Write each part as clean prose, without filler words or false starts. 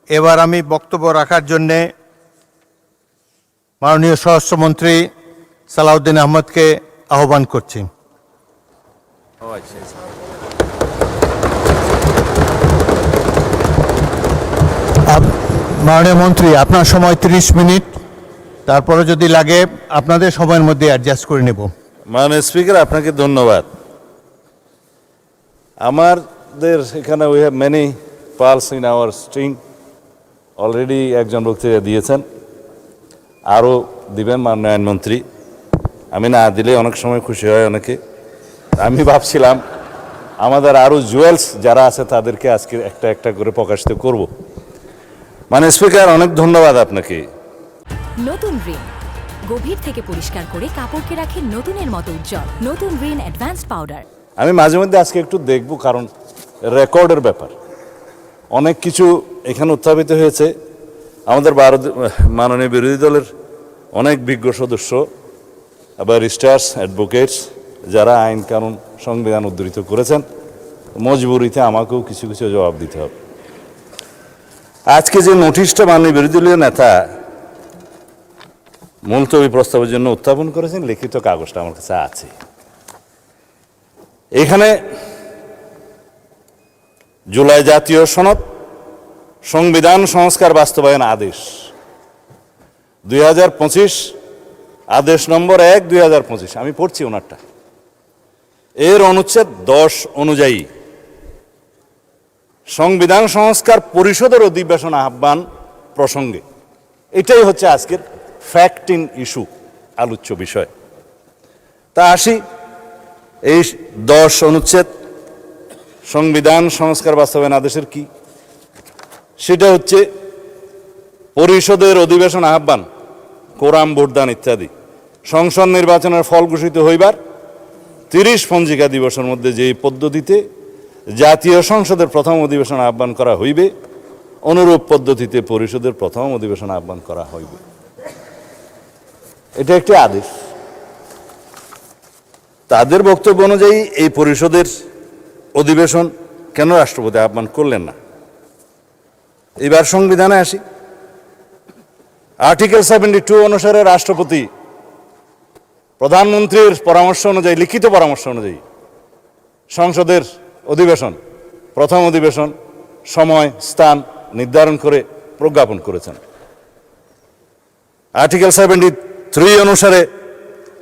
এবার আমি বক্তব্য রাখার জন্যে মাননীয় স্বরাষ্ট্রমন্ত্রী সালাউদ্দিন আহমদকে আহ্বান করছি। মাননীয় মন্ত্রী, আপনার সময় 30 মিনিট, তারপরে যদি লাগে আপনাদের সময়ের মধ্যে অ্যাডজাস্ট করে নেব। মাননীয় স্পিকার, আপনাকে ধন্যবাদ। আমাদের এখানে we have many pulse in our string. Already একজন বক্তৃতা দিয়েছেন, আরও দিবেন মাননীয় আইনমন্ত্রী। আমি না দিলে অনেক সময় খুশি হয় অনেকে। আমি ভাবছিলাম আমাদের আরও জুয়েলস যারা আছে তাদেরকে আজকে একটা একটা করে প্রকাশিত করব। মানে স্পিকার, অনেক ধন্যবাদ আপনাকে। নতুন রিন গভীর থেকে পরিষ্কার করে কাপড়কে রাখে নতুনের মতো উজ্জ্বল। নতুন রিন অ্যাডভান্সড পাউডার। আমি মাঝে মধ্যে আজকে একটু দেখব, কারণ রেকর্ডের ব্যাপার অনেক কিছু এখানে উত্থাপিত হয়েছে। আমাদের মাননীয় বিরোধী দলের অনেক বিজ্ঞ সদস্য, ব্যারিস্টার্স, অ্যাডভোকেটস যারা আইন কানুন সংবিধান উদ্ধৃত করেছেন, মজবুরিতে আমাকেও কিছু কিছু জবাব দিতে হবে। আজকে যে নোটিশটা মাননীয় বিরোধী দলীয় নেতা মুলতবি প্রস্তাবের জন্য উত্থাপন করেছেন, লিখিত কাগজটা আমার কাছে আছে। এখানে জুলাই জাতীয় সনদ সংবিধান সংস্কার বাস্তবায়ন আদেশ 2025, আদেশ নম্বর 1 2025, আমি পড়ছি ওনারটা। এর অনুচ্ছেদ 10 অনুযায়ী সংবিধান সংস্কার পরিষদের অধিবেশন আহ্বান প্রসঙ্গে, এটাই হচ্ছে আজকের ফ্যাক্ট ইন ইস্যু, আলোচ্য বিষয়। তা আসি, এই 10 অনুচ্ছেদ সংবিধান সংস্কার বাস্তবায়ন আদেশের কি, সেটা হচ্ছে পরিষদের অধিবেশন আহ্বান, কোরাম ভোটদান ইত্যাদি সংসদ নির্বাচনের ফল ঘোষিত হইবার 30 পঞ্জিকা দিবসের মধ্যে যেই পদ্ধতিতে জাতীয় সংসদের প্রথম অধিবেশন আহ্বান করা হইবে, অনুরূপ পদ্ধতিতে পরিষদের প্রথম অধিবেশন আহ্বান করা হইবে। এটা একটি আদেশ। তাদের বক্তব্য অনুযায়ী এই পরিষদের অধিবেশন কেন রাষ্ট্রপতি আহ্বান করলেন না? এবার সংবিধানে আসি। আর্টিকেল 72 অনুসারে রাষ্ট্রপতি প্রধানমন্ত্রীর পরামর্শ অনুযায়ী, লিখিত পরামর্শ অনুযায়ী সংসদের অধিবেশন, প্রথম অধিবেশন সময় স্থান নির্ধারণ করে প্রজ্ঞাপন করেছেন। আর্টিকেল 73 অনুসারে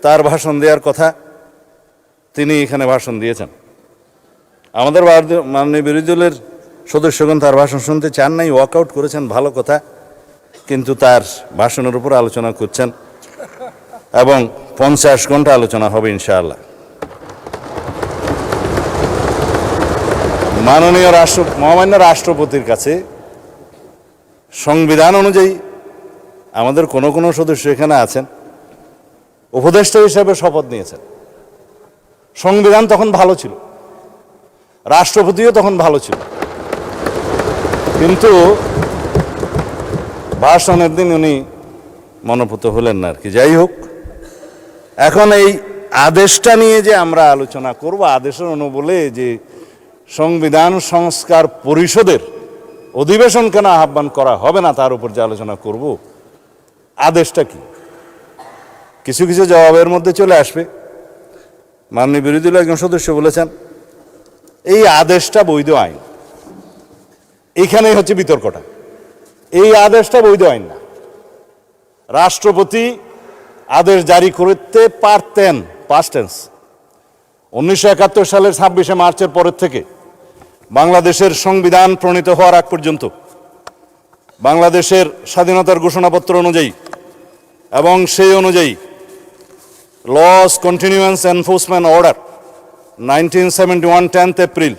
তার ভাষণ দেওয়ার কথা, তিনি এখানে ভাষণ দিয়েছেন। আমাদের মাননীয় বিরোধী দলের সদস্যগণ তার ভাষণ শুনতে চান নাই, ওয়াকআউট করেছেন, ভালো কথা। কিন্তু তার ভাষণের উপর আলোচনা করছেন এবং 50 ঘন্টা আলোচনা হবে ইনশাআল্লাহ। মাননীয় মহামান্য রাষ্ট্রপতির কাছে সংবিধান অনুযায়ী আমাদের কোনো কোনো সদস্য এখানে আছেন, উপদেষ্টা হিসেবে শপথ নিয়েছেন। সংবিধান তখন ভালো ছিল, রাষ্ট্রপতিও তখন ভালো ছিল, কিন্তু ভাষণের দিন উনি মনোপুত হলেন না আর কি। যাই হোক, এখন এই আদেশটা নিয়ে যে আমরা আলোচনা করব, আদেশের অনুবলে যে সংবিধান সংস্কার পরিষদের অধিবেশন কেন আহ্বান করা হবে না তার উপর যে আলোচনা করব, আদেশটা কি, কিছু কিছু জবাবের মধ্যে চলে আসবে। মাননীয় বিরোধী দলের একজন সদস্য বলেছেন এই আদেশটা বৈধ আইন। এখানেই হচ্ছে বিতর্কটা। এই আদেশটা বৈধ আইন না। রাষ্ট্রপতি আদেশ জারি করতে পারতেন, পাস্ট টেন্স। 1971 সালের 26শে মার্চের পরের থেকে বাংলাদেশের সংবিধান প্রণীত হওয়ার আগ পর্যন্ত বাংলাদেশের স্বাধীনতার ঘোষণাপত্র অনুযায়ী এবং সেই অনুযায়ী laws continuance enforcement order 1971 10th April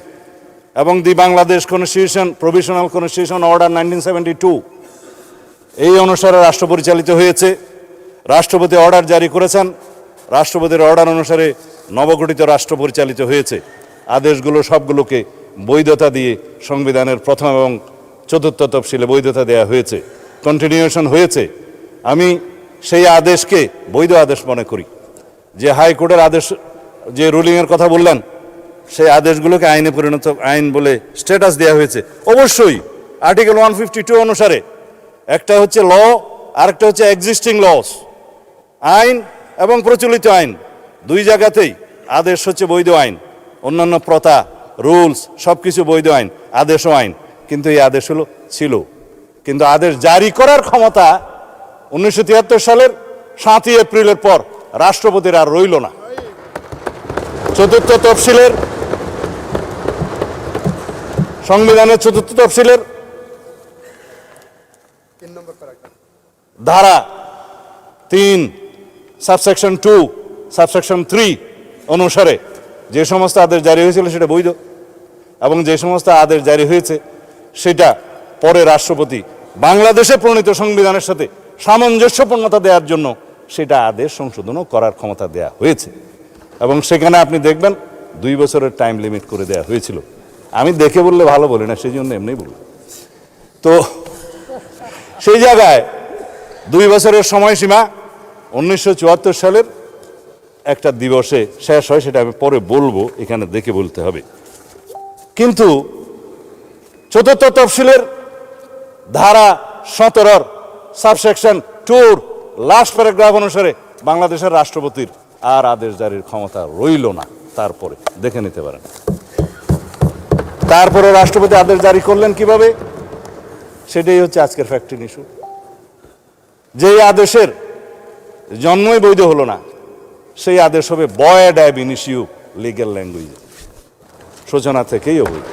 এবং the Bangladesh constitution provisional constitution order 1972, এই অনুসারে রাষ্ট্র পরিচালিত হয়েছে। রাষ্ট্রপতি অর্ডার জারি করেছেন, রাষ্ট্রপতির অর্ডার অনুসারে নবগঠিত রাষ্ট্র পরিচালিত হয়েছে। আদেশগুলো সবগুলোকে বৈধতা দিয়ে সংবিধানের প্রথম এবং 4th তফসিলে বৈধতা দেওয়া হয়েছে, কন্টিনিউশন হয়েছে। আমি সেই আদেশকে বৈধ আদেশ মনে করি। যে হাইকোর্টের আদেশ, যে রুলিংয়ের কথা বললেন, সেই আদেশগুলোকে আইনে পরিণত, আইন বলে স্ট্যাটাস দেওয়া হয়েছে। অবশ্যই আর্টিকেল 152 অনুসারে একটা হচ্ছে ল, আরেকটা হচ্ছে এক্সিস্টিং লস। আইন এবং প্রচলিত আইন দুই জায়গাতেই আদেশ হচ্ছে বৈধ আইন, অন্যান্য প্রথা রুলস সব কিছু বৈধ আইন, আদেশও আইন। কিন্তু এই আদেশ ছিল, কিন্তু আদেশ জারি করার ক্ষমতা 1973 সালের 7ই এপ্রিলের পর রাষ্ট্রপতির আর রইল না। চতুর্থ তফসিলের সংবিধানের চতুর্থ তফসিলের ধারা 3 সাবসেকশন 2 সাবসেকশন 3 অনুসারে যে সমস্ত আদেশ জারি হয়েছিল সেটা বৈধ, এবং যে সমস্ত আদেশ জারি হয়েছে সেটা পরে রাষ্ট্রপতি বাংলাদেশে প্রণীত সংবিধানের সাথে সামঞ্জস্যপূর্ণতা দেওয়ার জন্য সেটা আদেশ সংশোধনও করার ক্ষমতা দেয়া হয়েছে। এবং সেখানে আপনি দেখবেন 2 বছরের টাইম লিমিট করে দেওয়া হয়েছিল। আমি দেখে বললে ভালো বলি না, সেই জন্য এমনি বলি। তো সেই জায়গায় 2 বছরের সময়সীমা 1974 সালের একটা দিবসে শেষ হয়, সেটা আমি পরে বলবো, এখানে দেখে বলতে হবে। কিন্তু চতুর্থ তফসিলের ধারা 17 সাবসেকশন 2 লাস্ট প্যারাগ্রাফ অনুসারে বাংলাদেশের রাষ্ট্রপতির আর আদেশ জারির ক্ষমতা রইল না। তারপরে দেখে নিতে পারেন। তারপরে রাষ্ট্রপতি আদেশ জারি করলেন কিভাবে, সেটাই হচ্ছে আজকের ফ্যাক্টরি ইস্যু। যেই আদেশের জন্মই বৈধ হলো না, সেই আদেশ হবে ভয়েড অ্যাব ইনিশিও লিগ্যাল ল্যাঙ্গুয়েজে, সূচনা থেকেই অবৈধ।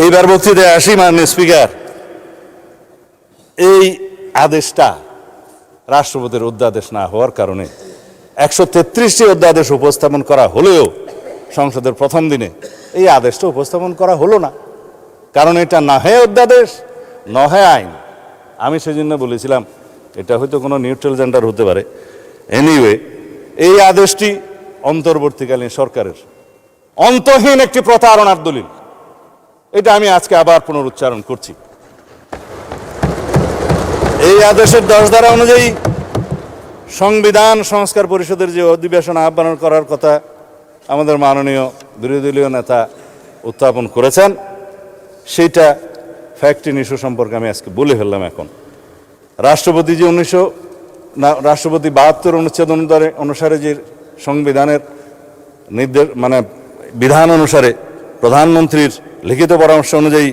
এইবার বক্তৃতায় আসি। মাননীয় স্পিকার, এই আদেশটা রাষ্ট্রপতির অধ্যাদেশ না হওয়ার কারণে 133টি অধ্যাদেশ উপস্থাপন করা হলেও সংসদের প্রথম দিনে এই আদেশটা উপস্থাপন করা হলো না, কারণ এটা না হয় অধ্যাদেশ না হয় আইন। আমি সেজন্য বলেছিলাম এটা হয়তো কোনো নিউট্রাল জেন্ডার হতে পারে। এনিওয়ে, এই আদেশটি অন্তর্বর্তীকালীন সরকারের অন্তহীন একটি প্রতারণার দলিল, এটা আমি আজকে আবার পুনরুচ্চারণ করছি। এই আদেশের 10 ধারা অনুযায়ী সংবিধান সংস্কার পরিষদের যে অধিবেশন আহ্বান করার কথা আমাদের মাননীয় বিরোধী দলীয় নেতা উত্থাপন করেছেন, সেইটা ফ্যাক্ট ইস্যু সম্পর্কে আমি আজকে বলে ফেললাম। এখন রাষ্ট্রপতি যে রাষ্ট্রপতি 72 অনুচ্ছেদ অনুসারে যে সংবিধানের নির্দেশ বিধান অনুসারে প্রধানমন্ত্রীর লিখিত পরামর্শ অনুযায়ী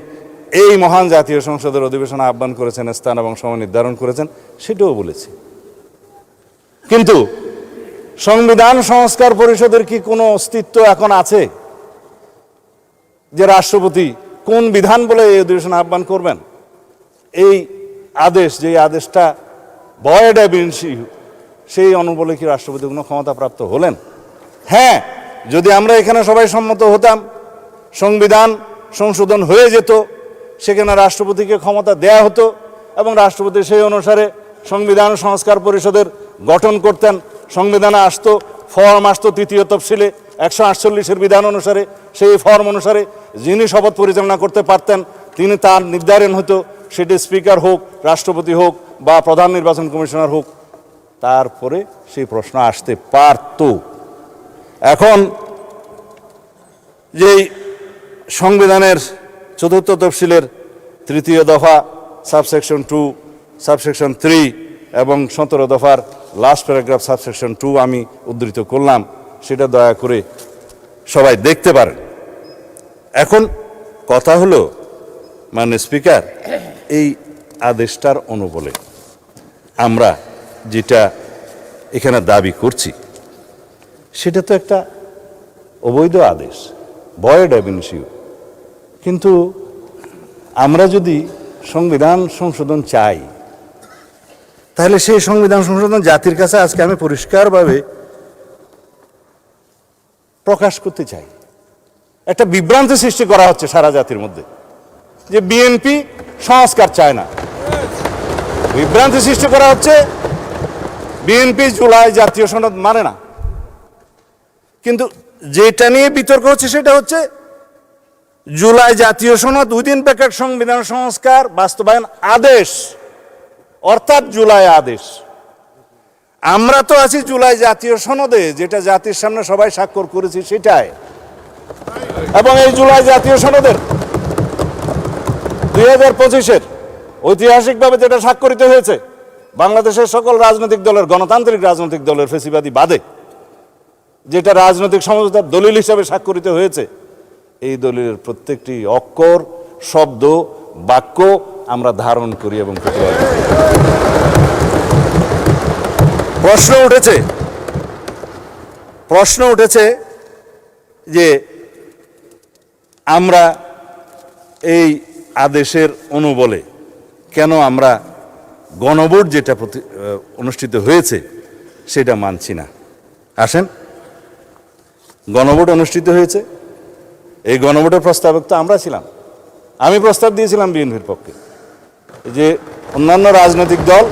এই মহান জাতীয় সংসদের অধিবেশন আহ্বান করেছেন, স্থান এবং সময় নির্ধারণ করেছেন, সেটাও বলেছি। কিন্তু সংবিধান সংস্কার পরিষদের কি কোনো অস্তিত্ব এখন আছে যে রাষ্ট্রপতি কোন বিধান বলে এই অধিবেশন আহ্বান করবেন? এই আদেশ, যে আদেশটা ভয়েড অ্যাব ইনিশিও, সেই অনুবলে কি রাষ্ট্রপতি কোনো ক্ষমতাপ্রাপ্ত হলেন? হ্যাঁ, যদি আমরা এখানে সবাই সম্মত হতাম, সংবিধান সংশোধন হয়ে যেত, সেখানে রাষ্ট্রপতিকে ক্ষমতা দেয়া হতো এবং রাষ্ট্রপতি সেই অনুসারে সংবিধান সংস্কার পরিষদের গঠন করতেন। সংবিধানে আসতো, ফর্ম আসতো 3য় তফসিলে 148-এর বিধান অনুসারে। সেই ফর্ম অনুসারে যিনি শপথ পরিচালনা করতে পারতেন তিনি, তার নির্ধারণ হতো, সেটি স্পিকার হোক, রাষ্ট্রপতি হোক বা প্রধান নির্বাচন কমিশনার হোক। তারপরে সেই প্রশ্ন আসতে পারত। এখন যেই সংবিধানের চতুর্থ তফসিলের 3য় দফা সাবসেকশন 2 সাবসেকশন 3 এবং 17 দফার লাস্ট প্যারাগ্রাফ সাবসেকশন 2 আমি উদ্ধৃত করলাম, সেটা দয়া করে সবাই দেখতে পারেন। এখন কথা হলো, মাননীয় স্পিকার, এই আদেশটার অনুবলে আমরা যেটা এখানে দাবি করছি সেটা তো একটা অবৈধ আদেশ, ভয়েড অ্যাব ইনিশিও। কিন্তু আমরা যদি সংবিধান সংশোধন চাই, তাহলে সেই সংবিধান সংশোধন জাতির কাছে আজকে আমি পরিষ্কারভাবে প্রকাশ করতে চাই। একটা বিভ্রান্তি সৃষ্টি করা হচ্ছে সারা জাতির মধ্যে যে বিএনপি সংস্কার চায় না। বিভ্রান্তি সৃষ্টি করা হচ্ছে বিএনপি জুলাই জাতীয় সনদ মানে না। কিন্তু যেটা নিয়ে বিতর্ক হচ্ছে সেটা হচ্ছে জুলাই জাতীয় সনদ উইদিন ব্র্যাকেট সংবিধান সংস্কার বাস্তবায়ন আদেশ, অর্থাৎ জুলাই আদেশ। আমরা তো আছি জুলাই জাতীয় সনদে, যেটা জাতির সামনে সবাই স্বাক্ষর করেছি সেটাই। এবং এই জুলাই জাতীয় সনদের 2025-এর ঐতিহাসিকভাবে যেটা স্বাক্ষরিত হয়েছে বাংলাদেশের সকল রাজনৈতিক দলের, গণতান্ত্রিক রাজনৈতিক দলের ফেসিবাদী বাদে, যেটা রাজনৈতিক সমঝোতার দলিল হিসাবে স্বাক্ষরিত হয়েছে, এই দলিলের প্রত্যেকটি অক্ষর, শব্দ, বাক্য আমরা ধারণ করি এবং প্রতিবাদ করি। প্রশ্ন উঠেছে যে আমরা এই আদেশের অনুবলে কেন আমরা গণভোট যেটা অনুষ্ঠিত হয়েছে সেটা মানছি না। আসেন, গণভোট অনুষ্ঠিত হয়েছে, এই গণভোটের প্রস্তাবক তো আমরা ছিলাম। আমি প্রস্তাব দিয়েছিলাম বিএনপির পক্ষে যে অন্যান্য রাজনৈতিক দল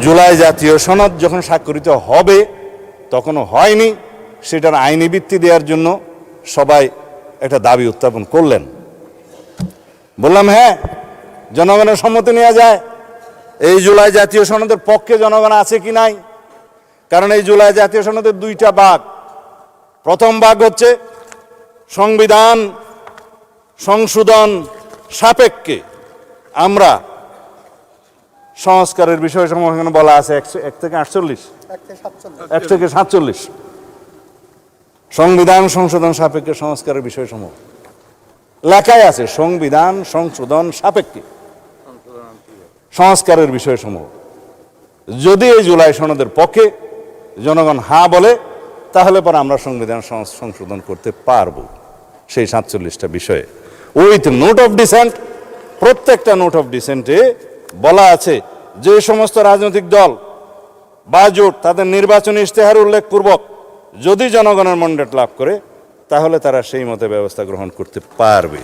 জুলাই জাতীয় সনদ যখন স্বাক্ষরিত হবে, তখনও হয়নি, সেটার আইনি ভিত্তি দেওয়ার জন্য সবাই একটা দাবি উত্থাপন করলেন। বললাম হ্যাঁ, জনগণের সম্মতি নেওয়া যায়। এই জুলাই জাতীয় সনদের পক্ষে জনগণ আছে কি নাই, কারণ এই জুলাই জাতীয় সনদের দুইটা ভাগ। প্রথম ভাগ হচ্ছে সংবিধান সংশোধন সাপেক্ষে আমরা সংস্কারের বিষয়সমূহ এখানে বলা আছে 1 থেকে 47 সংবিধান সংশোধন সাপেক্ষে সংস্কারের বিষয়সমূহ লেখাই আছে। সংবিধান সংশোধন সাপেক্ষে সংস্কারের বিষয়সমূহ যদি এই জুলাই সনদের পক্ষে জনগণ হ্যাঁ বলে, তাহলে পরে আমরা সংবিধান সংশোধন করতে পারবো সেই 47টা বিষয়ে। উইথ নোট অফ ডিসেন্ট, প্রত্যেকটা নোট অফ ডিসেন্টে বলা আছে যে সমস্ত রাজনৈতিক দল বা জোট তাদের নির্বাচনী ইশতেহার উল্লেখপূর্বক যদি জনগণের ম্যান্ডেট লাভ করে, তাহলে তারা সেই মতে ব্যবস্থা গ্রহণ করতে পারবে।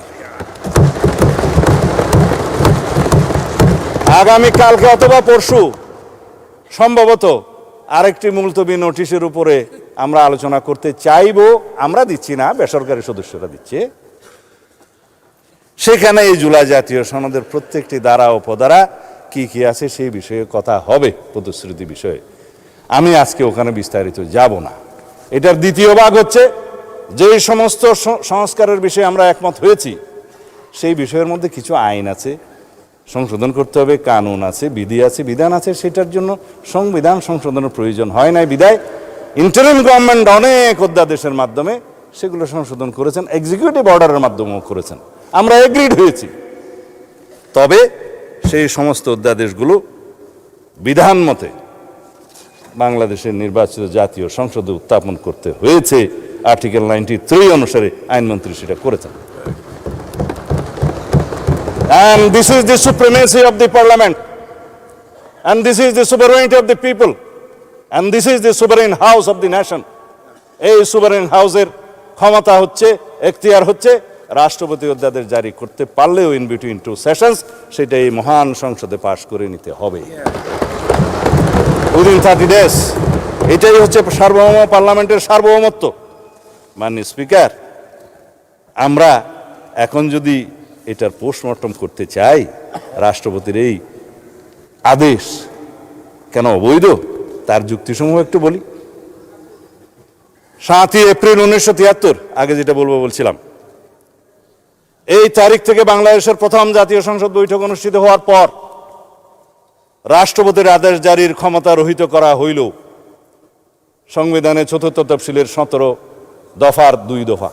আগামী কালকে অথবা পরশু সম্ভবত আরেকটি মুলতবি নোটিশের উপরে আমরা আলোচনা করতে চাইব। আমরা দিচ্ছি না, বেসরকারি সদস্যরা দিচ্ছে। সেখানে এই জুলাই জাতীয় সনদের প্রত্যেকটি ধারা ও উপধারা কি কি আছে সেই বিষয়ে কথা হবে, প্রতিশ্রুতি বিষয়ে। আমি আজকে ওখানে বিস্তারিত যাব না। এটার দ্বিতীয় ভাগ হচ্ছে যে সমস্ত সংস্কারের বিষয়ে আমরা একমত হয়েছি, সেই বিষয়ের মধ্যে কিছু আইন আছে সংশোধন করতে হবে, কানুন আছে, বিধি আছে, বিধান আছে, সেটার জন্য সংবিধান সংশোধনের প্রয়োজন হয় নাই বিধায় ইন্টারিম গভর্নমেন্ট অনেক অধ্যাদেশের মাধ্যমে সেগুলো সংশোধন করেছেন, এক্সিকিউটিভ অর্ডারের মাধ্যমেও করেছেন। আমরা এগ্রিড হয়েছি। তবে সেই সমস্ত অধ্যাদেশগুলো বিধান মতে বাংলাদেশের নির্বাচিত জাতীয় সংসদে উত্থাপন করতে হয়েছে। আর্টিকেল 93 অনুসারে আইনমন্ত্রী সেটা করেছেন। And this is the supremacy of the parliament, and this is the sovereignty of the people, and this is the sovereign house of the nation. এই sovereign হাউসের ক্ষমতা হচ্ছে, এখতিয়ার হচ্ছে রাষ্ট্রপতি অধ্যাদেশ জারি করতে পারলেও ইন বিটুইন 2 সেশনস সেটা এই মহান সংসদে পাশ করে নিতে হবে উইদিন 30 days। এটাই হচ্ছে সার্বভৌম পার্লামেন্টের সার্বভৌমত্ব। মাননীয় স্পিকার, আমরা এখন যদি এটার পোস্টমর্টম করতে চাই, রাষ্ট্রপতির এই আদেশ কেন অবৈধ, তার যুক্তিসমূহ একটু বলি। 7 এপ্রিল 1973, আগে যেটা বলছিলাম, এই তারিখ থেকে বাংলাদেশের প্রথম জাতীয় সংসদ বৈঠক অনুষ্ঠিত হওয়ার পর রাষ্ট্রপতির আদেশ জারির ক্ষমতা রহিত করা হইল সংবিধানের 4th তফসিলের 17 দফার 2 দফা,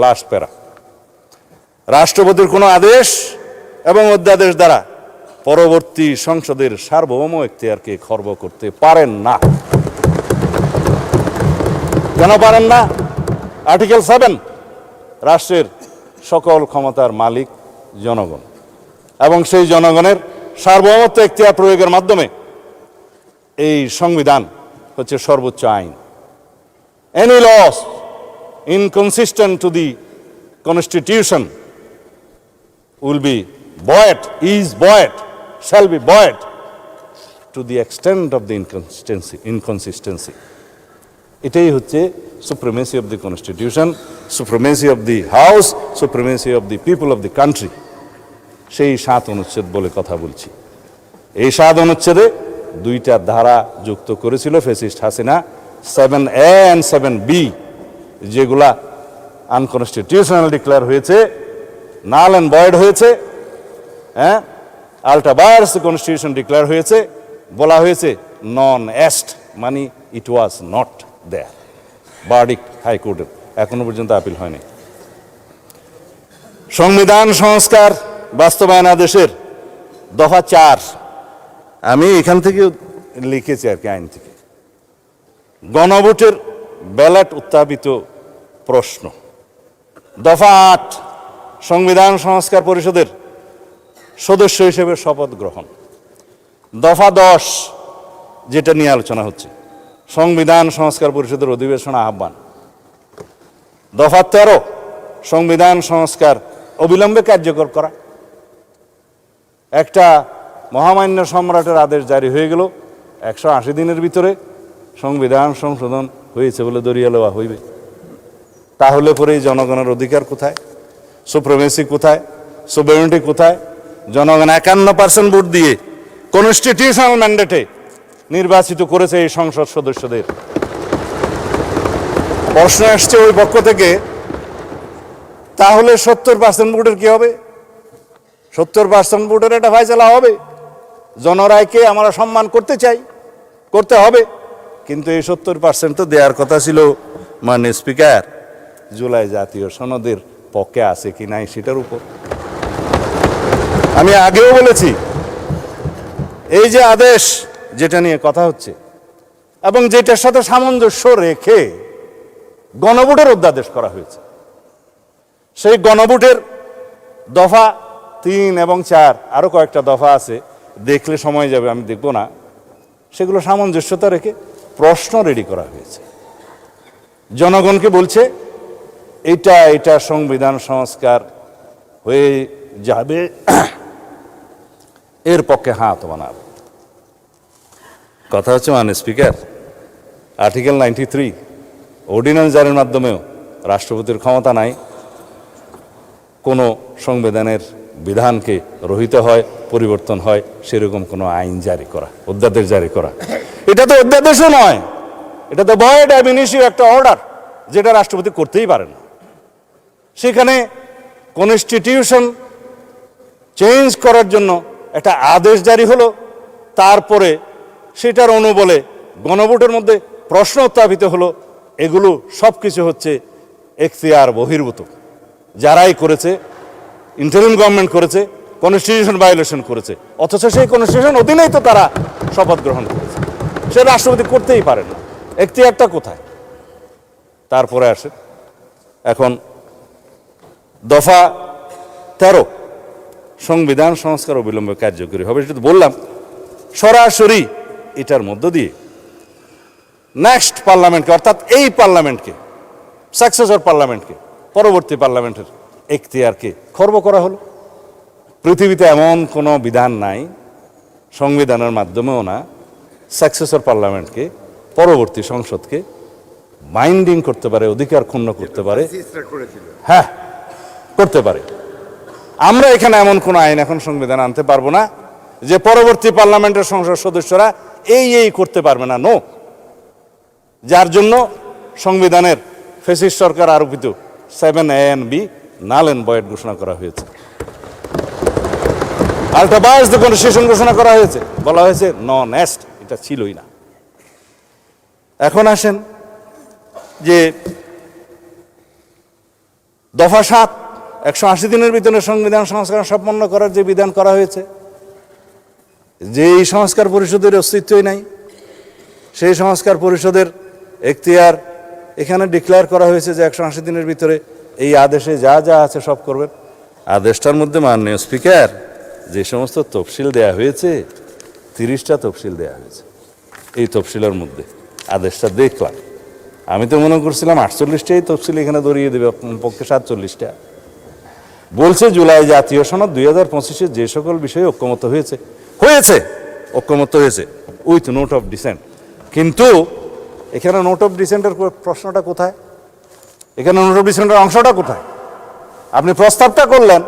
লাস্ট প্যারা। রাষ্ট্রপতির কোনো আদেশ এবং অধ্যাদেশ দ্বারা পরবর্তী সংসদের সার্বভৌম এখতিয়ারকে খর্ব করতে পারেন না। কেন পারেন না? আর্টিকেল 7, রাষ্ট্রের সকল ক্ষমতার মালিক জনগণ, এবং সেই জনগণের সার্বভৌমত্ব এখতিয়ার প্রয়োগের মাধ্যমে এই সংবিধান হচ্ছে সর্বোচ্চ আইন। Any laws inconsistent to the constitution will be void, is void, shall be void to the extent of the inconsistency. এটাই হচ্ছে supremacy of the constitution, supremacy of the house, supremacy of the people of the country। সেই 7 অনুচ্ছেদ বলে কথা বলছি। এই 7 অনুচ্ছেদে 2টা ধারা যুক্ত করেছিল fascist Hasina, 7A and 7B, যেগুলা আনকনস্টিটিউশনাল ডিক্লেয়ার হয়েছে। নাল অ্যান্ড ভয়েড হয়েছে, হ্যাঁ, আল্ট্রা ভায়ার্স কনস্টিটিউশন ডিক্লেয়ার হয়েছে, বলা হয়েছে নন এস্ট মানে ইট ওয়াজ নট দেয়ার। ভার্ডিক্ট হাইকোর্টের এখনো পর্যন্ত আপিল হয়নি। সংবিধান সংস্কার বাস্তবায়ন আদেশের দফা 4, আমি এখান থেকে লিখেছি আর কি, আইন থেকে, গণভোটের ব্যালট উত্থাপিত প্রশ্ন। দফা 8, সংবিধান সংস্কার পরিষদের সদস্য হিসেবে শপথ গ্রহণ। দফা 10, যেটা নিয়ে আলোচনা হচ্ছে, সংবিধান সংস্কার পরিষদের অধিবেশন আহ্বান। দফা 13, সংবিধান সংস্কার অবিলম্বে কার্যকর করা। একটা মহামান্য সম্রাটের আদেশ জারি হয়ে গেল, 180 দিনের ভিতরে সংবিধান সংশোধন হয়েছে বলে দরিয়া লওয়া হইবে। তাহলে পরে এই জনগণের অধিকার কোথায়, সুপ্রিমেসি কোথায়, সুভেরেনিটি কোথায়? জনগণ 51% ভোট দিয়ে কনস্টিটিউশনাল ম্যান্ডেটে নির্বাচিত করেছে এই সংসদ সদস্যদের। প্রশ্ন আসছে ওই পক্ষ থেকে, তাহলে 70% ভোটের কি হবে? 70% ভোটের একটা ফায়সালা হবে। জনরায়কে আমরা সম্মান করতে চাই, করতে হবে, কিন্তু এই 70% তো দেওয়ার কথা ছিল মাননীয় স্পিকার জুলাই জাতীয় সনদের পক্ষে আছে কি নাই সেটার উপর। আমি আগেও বলেছি, এই যে আদেশ যেটা নিয়ে কথা হচ্ছে এবং যেটার সাথে সামঞ্জস্য রেখে গণভোটের অধ্যাদেশ করা হয়েছে, সেই গণভোটের দফা 3 এবং 4, আরো কয়েকটা দফা আছে, দেখলে সময় যাবে, আমি দেখব না। সেগুলো সামঞ্জস্যতা রেখে প্রশ্ন রেডি করা হয়েছে। জনগণকে বলছে এটা সংবিধান সংস্কার হয়ে যাবে, এর পক্ষে হ্যাঁ অথবা না। কথা হচ্ছে মাননীয় স্পিকার, আর্টিকেল 93 অর্ডিন্যান্স জারির মাধ্যমেও রাষ্ট্রপতির ক্ষমতা নাই কোনো সংবিধানের বিধানকে রহিত হয়, পরিবর্তন হয় সেরকম কোনো আইন জারি করা, অধ্যাদেশ জারি করা। এটা তো অধ্যাদেশও নয়, এটা তো ভয়েড অ্যাব ইনিশিও একটা অর্ডার, যেটা রাষ্ট্রপতি করতেই পারেন না। সেখানে কনস্টিটিউশন চেঞ্জ করার জন্য একটা আদেশ জারি হলো, তারপরে সেটার অনুবলে গণভোটের মধ্যে প্রশ্ন উত্থাপিত হলো। এগুলো সব কিছু হচ্ছে এখতিয়ার বহির্ভূত। যারাই করেছে, ইন্টারিম গভর্নমেন্ট করেছে, কনস্টিটিউশন ভায়োলেশন করেছে, অথচ সেই কনস্টিটিউশন অধীনেই তো তারা শপথ গ্রহণ করেছে। সে রাষ্ট্রপতি করতেই পারেন না, এখতিয়ারটা কোথায়? তারপরে আসে এখন দফা 13, সংবিধান সংস্কার অবিলম্বে কার্যকরী হবে। সেটা তো বললাম, সরাসরি এটার মধ্য দিয়ে নেক্সট পার্লামেন্টকে, অর্থাৎ এই পার্লামেন্টকে, সাকসেসর পার্লামেন্টকে, পরবর্তী পার্লামেন্টের এখতিয়ারকে খর্ব করা হলো। পৃথিবীতে এমন কোনো বিধান নাই, সংবিধানের মাধ্যমেও না, সাকসেসর পার্লামেন্টকে, পরবর্তী সংসদকে বাইন্ডিং করতে পারে, অধিকার ক্ষুণ্ণ করতে পারে। হ্যাঁ, করতে পারে। আমরা এখানে এমন কোনো আইন এখন সংবিধান আনতে পারবো না যে পরবর্তী পার্লামেন্টের সংসদ সদস্যরা এই করতে পারবে না। নো, যার জন্য সংবিধানের ফ্যাসিস্ট সরকার আরোপিত 7A and B null and void ঘোষণা করা হয়েছে। আল্ট্রা ভায়ার্স কনস্টিটিউশন ঘোষণা করা হয়েছে, বলা হয়েছে নন এস্ট, এটা ছিলই না। এখন আসেন যে দফা 7, 180 দিনের ভিতরে সংবিধান সংস্কার সম্পন্ন করার যে বিধান করা হয়েছে, যে এই সংস্কার পরিষদের অস্তিত্বই নাই, সেই সংস্কার পরিষদের এখতিয়ার এখানে ডিক্লেয়ার করা হয়েছে যে 180 দিনের ভিতরে এই আদেশে যা যা আছে সব করবেন। আদেশটার মধ্যে মাননীয় স্পিকার যে সমস্ত তফসিল দেয়া হয়েছে, 30টা তফসিল দেয়া হয়েছে। এই তফসিলের মধ্যে আদেশটা দেখলাম, আমি তো মনে করছিলাম 48টাই তফসিল এখানে ধরিয়ে দেবে, পক্ষে 47টা। বলছে জুলাই জাতীয় সনদ 2025-এ যে সকল বিষয়ে ঐক্যমত হয়েছে ঐক্যমত হয়েছে উইথ নোট অফ ডিসেন্ট। কিন্তু এখানে নোট অফ ডিসেন্টের প্রশ্নটা কোথায়? এখানে নোট অফ ডিসেন্টের অংশটা কোথায়? আপনি প্রস্তাবটা করলেন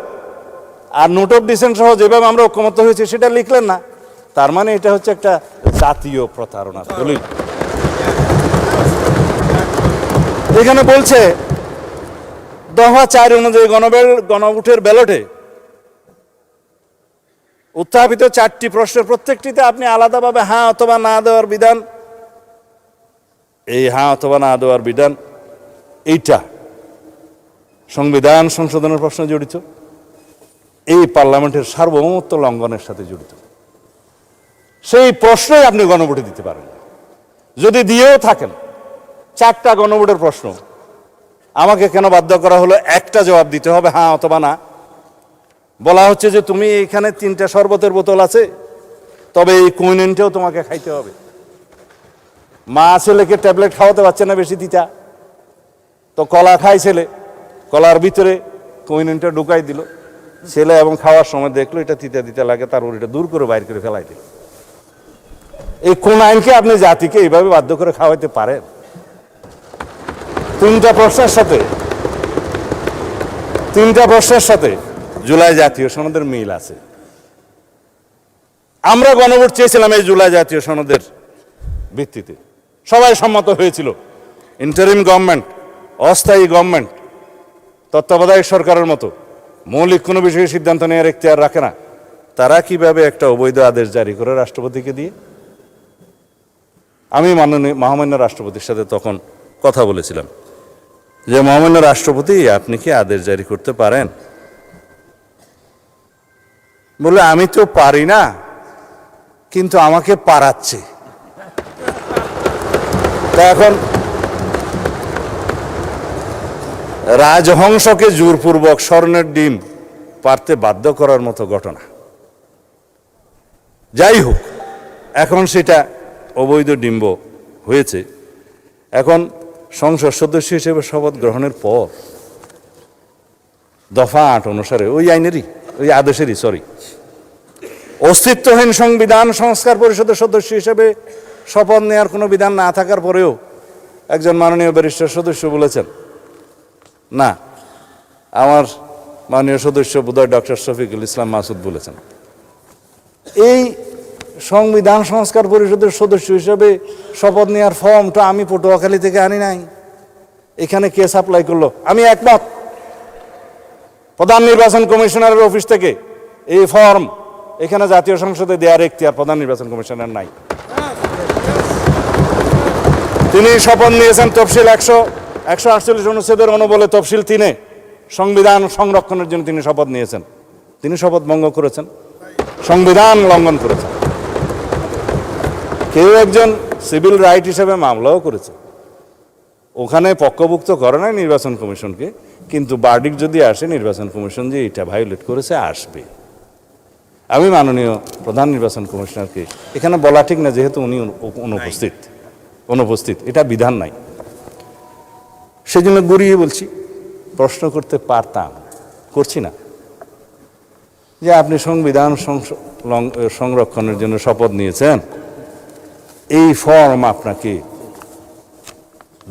আর নোট অফ ডিসেন্ট সহ যেভাবে আমরা ঐক্যমত হয়েছে সেটা লিখলেন না। তার মানে এটা হচ্ছে একটা জাতীয় প্রতারণা দলিল। এখানে বলছে দফা 4 অনুযায়ী গণভোটের ব্যালটে উত্থাপিত 4টি প্রশ্নের প্রত্যেকটিতে আপনি আলাদাভাবে হ্যাঁ অথবা না দেওয়ার বিধান, এই হ্যাঁ অথবা না দেওয়ার বিধান এইটা সংবিধান সংশোধনের প্রশ্ন জড়িত, এই পার্লামেন্টের সার্বভৌমত্ব লঙ্ঘনের সাথে জড়িত। সেই প্রশ্নই আপনি গণভোটে দিতে পারেন। যদি দিয়েও থাকেন 4টা গণভোটের প্রশ্ন, আমাকে কেন বাধ্য করা হলো একটা জবাব দিতে হবে হ্যাঁ অথবা না? বলা হচ্ছে যে তুমি এখানে 3টা শরবতের বোতল আছে, তবে এই কুইনেনটাও তোমাকে খাইতে হবে। মা ছেলেকে ট্যাবলেট খাওয়াতে পারছে না বেশি তিতা, তো কলা খাই ছেলে, কলার ভিতরে কুইনেনটা ঢুকাই দিল ছেলে, এবং খাওয়ার সময় দেখলো এটা তিতা তিতা লাগে, তার ওটা দূর করে বাইর করে ফেলাই দিল। এই কোন আইনকে আপনি জাতিকে এইভাবে বাধ্য করে খাওয়াইতে পারেন? 3টা প্রশ্নের সাথে জুলাই জাতীয় সনদের মিল আছে। আমরা গণভোট চেয়েছিলাম এই জুলাই জাতীয় সনদের ভিত্তিতে, সবাই সম্মত হয়েছিল। ইন্টারিম গভর্নমেন্ট, অস্থায়ী গভর্নমেন্ট, তত্ত্বাবধায়ক সরকারের মতো মৌলিক কোনো বিষয়ে সিদ্ধান্ত নেওয়ার এখতিয়ার রাখে না, তারা কিভাবে একটা অবৈধ আদেশ জারি করে রাষ্ট্রপতিকে দিয়ে? আমি মহামান্য রাষ্ট্রপতির সাথে তখন কথা বলেছিলাম যে মহামান্য রাষ্ট্রপতি, আপনি কি আদেশ জারি করতে পারেন? বলে আমি তো পারি না, কিন্তু আমাকে পারাচ্ছে। তা এখন রাজহংসকে জোরপূর্বক স্বর্ণের ডিম পারতে বাধ্য করার মতো ঘটনা। যাই হোক, এখন সেটা অবৈধ ডিম্ব হয়েছে। এখন সংসদ সদস্য হিসেবে শপথ গ্রহণের পর দফা 8 অনুসারে ওই আইনেরই, ওই আদেশেরই অস্তিত্বহীন সংবিধান সংস্কার পরিষদের সদস্য হিসেবে শপথ নেওয়ার কোনো বিধান না থাকার পরেও একজন মাননীয় ব্যারিস্টার সদস্য বলেছেন, না, আমার মাননীয় সদস্য বোধহয় ডক্টর শফিকুল ইসলাম মাসুদ বলেছেন, এই সংবিধান সংস্কার পরিষদের সদস্য হিসেবে শপথ নেওয়ার ফর্মটা আমি পটুয়াখালী থেকে আনি নাই, এখানে কে সাপ্লাই করলো? আমি একমত, প্রধান নির্বাচন কমিশনারের অফিস থেকে এই ফর্ম এখানে জাতীয় সংসদে দেওয়ার এখতিয়ার প্রধান নির্বাচন কমিশনার নাই। তিনি শপথ নিয়েছেন তফসিল 148 অনুচ্ছেদের অনুবলে তফসিল 3-এ সংবিধান সংরক্ষণের জন্য তিনি শপথ নিয়েছেন। তিনি শপথ ভঙ্গ করেছেন, সংবিধান লঙ্ঘন করেছেন। কেউ একজন সিভিল রাইট হিসেবে মামলাও করেছে, ওখানে পক্ষভুক্ত করে নাই নির্বাচন কমিশনকে, কিন্তু বার্ডিক যদি আসে নির্বাচন কমিশন যে এটা ভায়োলেট করেছে আসবে। আমি মাননীয় প্রধান নির্বাচন কমিশনারকে এখানে বলা ঠিক না, যেহেতু উনি অনুপস্থিত, এটা বিধান নাই, সেজন্য গুড়িয়ে বলছি, প্রশ্ন করতে পারতাম, করছি না, যে আপনি সংবিধান সংরক্ষণের জন্য শপথ নিয়েছেন, এই ফর্ম আপনাকে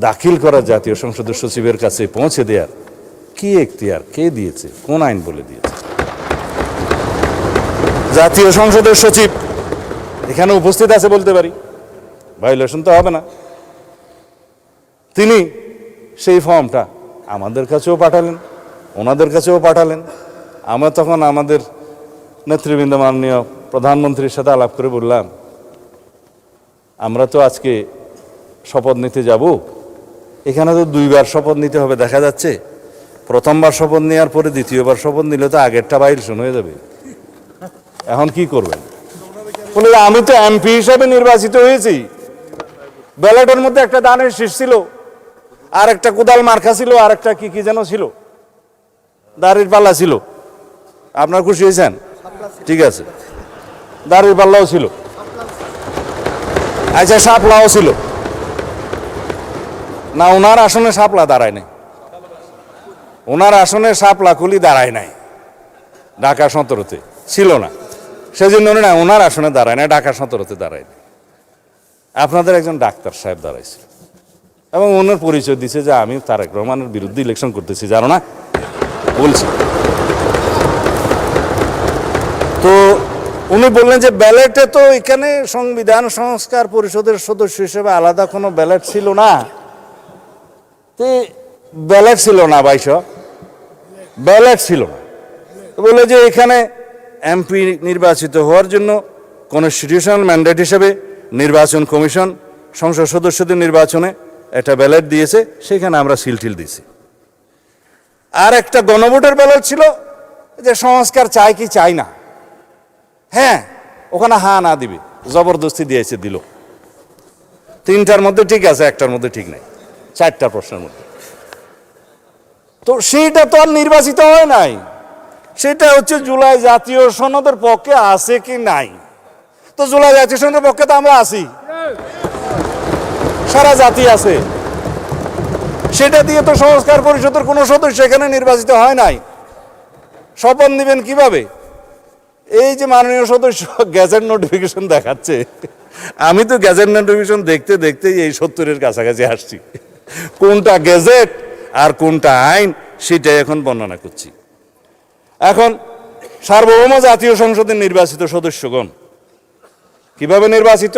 দাখিল করা জাতীয় সংসদের সচিবের কাছে পৌঁছে দেওয়ার কি এখতিয়ার কে দিয়েছে, কোন আইন বলে দিয়েছে? জাতীয় সংসদের সচিব এখানে উপস্থিত আছে বলতে পারি, ভায়োলেশন তো হবে না। তিনি সেই ফর্মটা আমাদের কাছেও পাঠালেন, ওনাদের কাছেও পাঠালেন। আমরা তখন আমাদের নেতৃবৃন্দ মাননীয় প্রধানমন্ত্রীর সাথে আলাপ করে বললাম, আমরা তো আজকে শপথ নিতে যাব, এখানে তো 2বার শপথ নিতে হবে, দেখা যাচ্ছে প্রথমবার শপথ নেওয়ার পরে দ্বিতীয়বার শপথ নিলে তো আগেরটা ভায়োলেশন হয়ে যাবে, এখন কি করবেন? বলে আমি তো এমপি হিসাবে নির্বাচিত হয়েছি, ব্যালটের মধ্যে একটা দানের শীষ ছিল, আর একটা কোদাল মার্কা ছিল, আর একটা কি যেন ছিল, দাড়ির পাল্লা ছিল। আপনার খুশি হয়েছেন? ঠিক আছে, দাড়ির পাল্লাও ছিল, আচ্ছা শাপলাও ছিল না, ওনার আসনে শাপলা দাঁড়ায় নাই, ওনার আসনে শাপলা কুলি দাঁড়ায় নাই, ঢাকা 17-তে ছিল না, সেজন্য না ওনার আসনে দাঁড়ায় না, ঢাকা 17-তে দাঁড়ায় না। আপনাদের একজন ডাক্তার সাহেব দাঁড়াইছিল এবং ওনার পরিচয় দিচ্ছে যে আমি তারেক রহমানের বিরুদ্ধে ইলেকশন করতেছি, জানো না বলছি। তো উনি বললেন যে ব্যালটে তো এখানে সংবিধান সংস্কার পরিষদের সদস্য হিসেবে আলাদা কোনো ব্যালট ছিল না, ব্যালট ছিল না 2200, ব্যালট ছিল না। বলে যে এখানে এমপি নির্বাচিত হওয়ার জন্য কনস্টিটিউশনাল ম্যান্ডেট হিসেবে নির্বাচন কমিশন সংসদ সদস্যদের নির্বাচনে একটা ব্যালট দিয়েছে, সেখানে আমরা সিলটিল দিয়েছি। আর একটা গণভোটের ব্যালট ছিল যে সংস্কার চাই কি চাই না, হ্যাঁ ওখানে হ্যাঁ না দিবে, জবরদস্তি দিয়েছে, দিল। তিনটার মধ্যে ঠিক আছে, একটার মধ্যে ঠিক নাই, চারটা প্রশ্নের মধ্যে। তো সেইটা তো আর নির্বাচিত হয় নাই, সেটা হচ্ছে জুলাই জাতীয় সনদের পক্ষে আছে কি নাই। তো জুলাই জাতীয় সনদের পক্ষে তো আমরা আছি, সারা জাতি আছে। সেটা দিয়ে তো সংস্কার পরিষদের কোনো সদস্য এখানে নির্বাচিত হয় নাই। শপথ নেবেন কিভাবে? এই যে মাননীয় সদস্য গ্যাজেট নোটিফিকেশন দেখাচ্ছে, আমি তো গ্যাজেট নোটিফিকেশন দেখতে দেখতেই এই 70-এর কাছাকাছি আসছি। কোনটা গ্যাজেট আর কোনটা আইন সেটাই এখন বর্ণনা করছি। এখন সার্বভৌম জাতীয় সংসদের নির্বাচিত সদস্যগণ কিভাবে নির্বাচিত?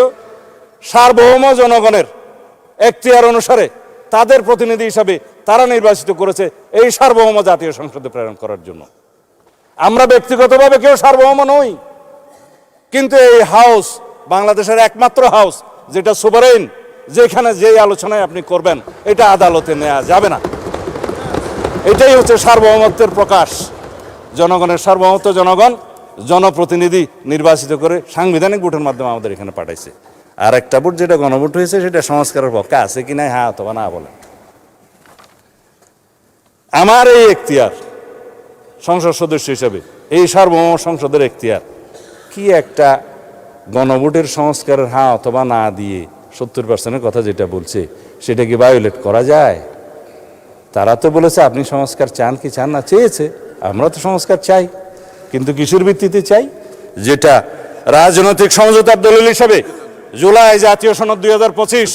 সার্বভৌম জনগণের এখতিয়ার অনুসারে তাদের প্রতিনিধি হিসাবে তারা নির্বাচিত করেছে এই সার্বভৌম জাতীয় সংসদে প্রেরণ করার জন্য। আমরা ব্যক্তিগতভাবে কেউ সার্বভৌম নই, কিন্তু এই হাউস বাংলাদেশের একমাত্র হাউস যেটা সুভারেন, যেখানে যেই আলোচনায় আপনি করবেন এটা আদালতে নেওয়া যাবে না। এটাই হচ্ছে সার্বভৌমত্বের প্রকাশ। জনগণের সার্বভৌমত্ব, জনগণ জনপ্রতিনিধি নির্বাচিত করে সাংবিধানিক ভোটের মাধ্যমে আমাদের এখানে পাঠাইছে। আর একটা ভোট যেটা গণভোট হয়েছে সেটা সংস্কারের পক্ষে আছে কি না, হ্যাঁ অথবা না বলে। আমার এই এখতিয়ার সংসদ সদস্য হিসেবে, এই সার্বভৌম সংসদের এখতিয়ার কি একটা গণভোটের সংস্কারের হ্যাঁ অথবা না দিয়ে 70%-এর কথা যেটা বলছে সেটা কি ভায়োলেট করা যায়? তারা তো বলেছে আপনি সংস্কার চান কি চান না, চেয়েছে। আমরা তো সংস্কার চাই, কিন্তু কিসের ভিত্তিতে চাই? যেটা রাজনৈতিক সমঝোতার দলিল হিসাবে জুলাই জাতীয় সনদ 2025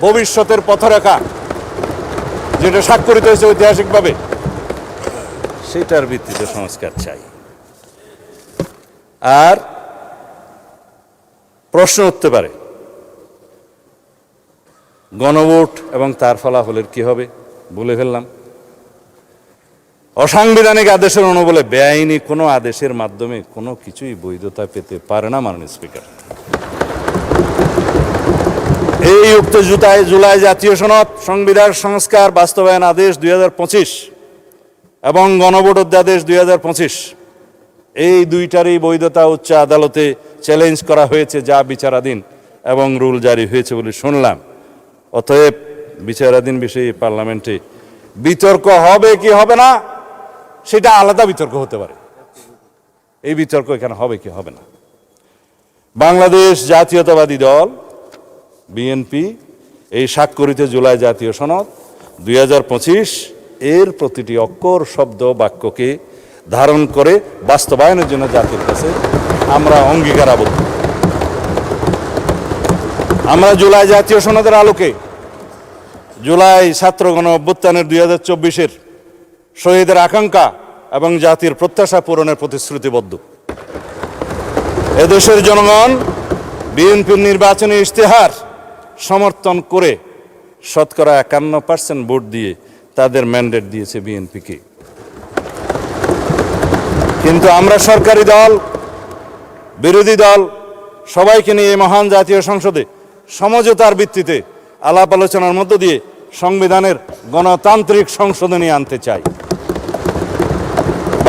ভবিষ্যতের পথরেখা যেটা স্বাক্ষরিত হয়েছে ঐতিহাসিকভাবে, সেটার ভিত্তিতে সংস্কার চাই। আর প্রশ্ন উঠতে পারে গণভোট এবং তার ফলাফলের কি হবে? বলে ফেললাম, অসাংবিধানিক আদেশের অনুবলে বেআইনি কোনো আদেশের মাধ্যমে কোনো কিছুই বৈধতা পেতে পারে না মাননীয় স্পিকার। এই উক্ত জুলাই জাতীয় সনদ, সংবিধান সংস্কার বাস্তবায়ন আদেশ 2025 এবং গণভোট অধ্যাদেশ 2025, এই দুইটারই বৈধতা উচ্চ আদালতে চ্যালেঞ্জ করা হয়েছে, যা বিচারাধীন এবং রুল জারি হয়েছে বলে শুনলাম। অতএব বিচারাধীন বিষয়ে পার্লামেন্টে বিতর্ক হবে কি হবে না সেটা আলাদা বিতর্ক হতে পারে, এই বিতর্ক এখানে হবে কি হবে না। বাংলাদেশ জাতীয়তাবাদী দল বিএনপি এই স্বাক্ষরিত জুলাই জাতীয় সনদ 2025 এর প্রতিটি অক্ষর, শব্দ, বাক্যকে ধারণ করে বাস্তবায়নের জন্য জাতির কাছে আমরা অঙ্গীকারাবদ্ধ। আমরা জুলাই জাতীয় সনদের আলোকে জুলাই ছাত্র গণ অভ্যুত্থানের 2024-এর শহীদের আকাঙ্ক্ষা এবং জাতির প্রত্যাশা পূরণের প্রতিশ্রুতিবদ্ধ। এদেশের জনগণ বিএনপির নির্বাচনী ইশতেহার সমর্থন করে শতকরা 51% ভোট দিয়ে তাদের ম্যান্ডেট দিয়েছে বিএনপিকে। কিন্তু আমরা সরকারি দল, বিরোধী দল সবাইকে নিয়ে এই মহান জাতীয় সংসদে সমঝোতার ভিত্তিতে আলাপ আলোচনার মধ্য দিয়ে সংবিধানের গণতান্ত্রিক সংশোধনী আনতে চাই।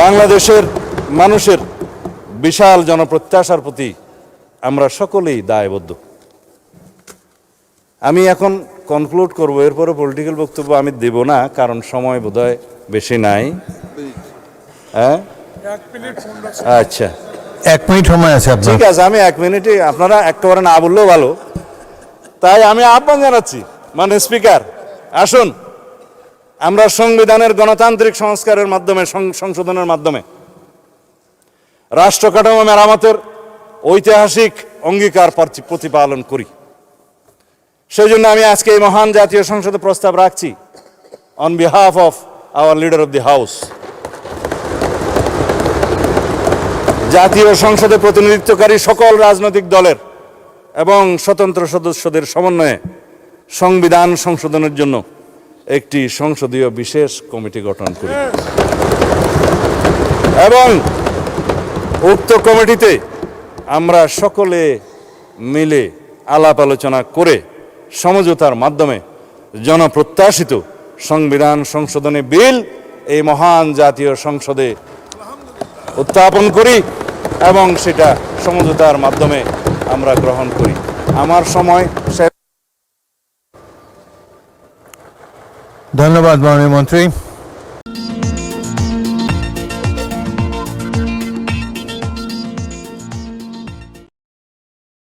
বাংলাদেশের মানুষের বিশাল জনপ্রত্যাশার প্রতি আমরা সকলেই দায়বদ্ধ। আমি এখন কনক্লুড করব, এরপরে পলিটিক্যাল বক্তব্য আমি দেব না, কারণ সময় বোধহয় বেশি নাই। হ্যাঁ, আচ্ছা, 1 মিনিট সময় আছে আপনার। ঠিক আছে, আমি 1 মিনিটে, আপনারা একেবারে না বললেও ভালো। তাই আমি আহ্বান জানাচ্ছি মাননীয় স্পিকার, আসুন আমরা সংবিধানের গণতান্ত্রিক সংস্কারের মাধ্যমে, সংশোধনের মাধ্যমে রাষ্ট্র কাঠামো মেরামতের ঐতিহাসিক অঙ্গীকার প্রতিপালন করি। সেই জন্য আমি আজকে এই মহান জাতীয় সংসদে প্রস্তাব রাখছি on behalf of our leader of the house. জাতীয় সংসদে প্রতিনিধিত্বকারী সকল রাজনৈতিক দলের এবং স্বতন্ত্র সদস্যদের সমন্বয়ে সংবিধান সংশোধনের জন্য একটি সংসদীয় বিশেষ কমিটি গঠন করি। এবং উক্ত কমিটিতে আমরা সকলে মিলে আলাপ আলোচনা করে সমঝোতার মাধ্যমে জনপ্রত্যাশিত সংবিধান সংশোধনী বিল এই মহান জাতীয় সংসদে উত্থাপন করি এবং সেটা সমঝোতার মাধ্যমে আমরা গ্রহণ করি। আমার সময় শেষ। ধন্যবাদ মাননীয় মন্ত্রী।